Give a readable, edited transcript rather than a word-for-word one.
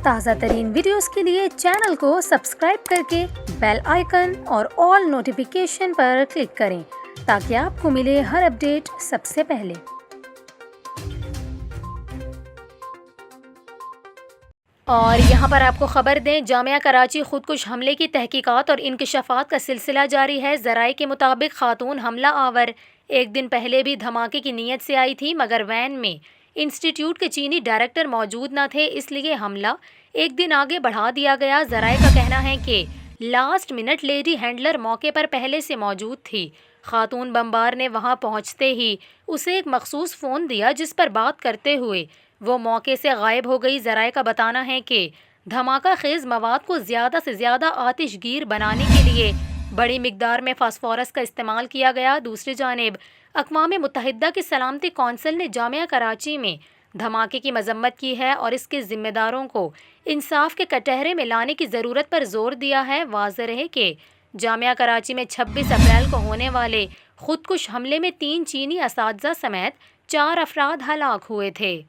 تازہ ترین ویڈیوز کے لیے چینل کو سبسکرائب کر کے بیل آئیکن اور آل نوٹیفیکیشن پر کلک کریں تاکہ آپ کو ملے ہر اپڈیٹ سب سے پہلے۔ اور یہاں پر آپ کو خبر دیں، جامعہ کراچی خودکش حملے کی تحقیقات اور انکشافات کا سلسلہ جاری ہے۔ ذرائع کے مطابق خاتون حملہ آور ایک دن پہلے بھی دھماکے کی نیت سے آئی تھی، مگر وین میں انسٹی ٹیوٹ کے چینی ڈائریکٹر موجود نہ تھے، اس لیے حملہ ایک دن آگے بڑھا دیا گیا۔ ذرائع کا کہنا ہے کہ لاسٹ منٹ لیڈی ہینڈلر موقع پر پہلے سے موجود تھی۔ خاتون بمبار نے وہاں پہنچتے ہی اسے ایک مخصوص فون دیا جس پر بات کرتے ہوئے وہ موقع سے غائب ہو گئی۔ ذرائع کا بتانا ہے کہ دھماکہ خیز مواد کو زیادہ سے زیادہ آتش گیر بنانے کے لیے بڑی مقدار میں فاسفورس کا استعمال کیا گیا۔ دوسری جانب اقوام متحدہ کی سلامتی کونسل نے جامعہ کراچی میں دھماکے کی مذمت کی ہے اور اس کے ذمہ داروں کو انصاف کے کٹہرے میں لانے کی ضرورت پر زور دیا ہے۔ واضح رہے کہ جامعہ کراچی میں 26 اپریل کو ہونے والے خودکش حملے میں 3 چینی اساتذہ سمیت 4 افراد ہلاک ہوئے تھے۔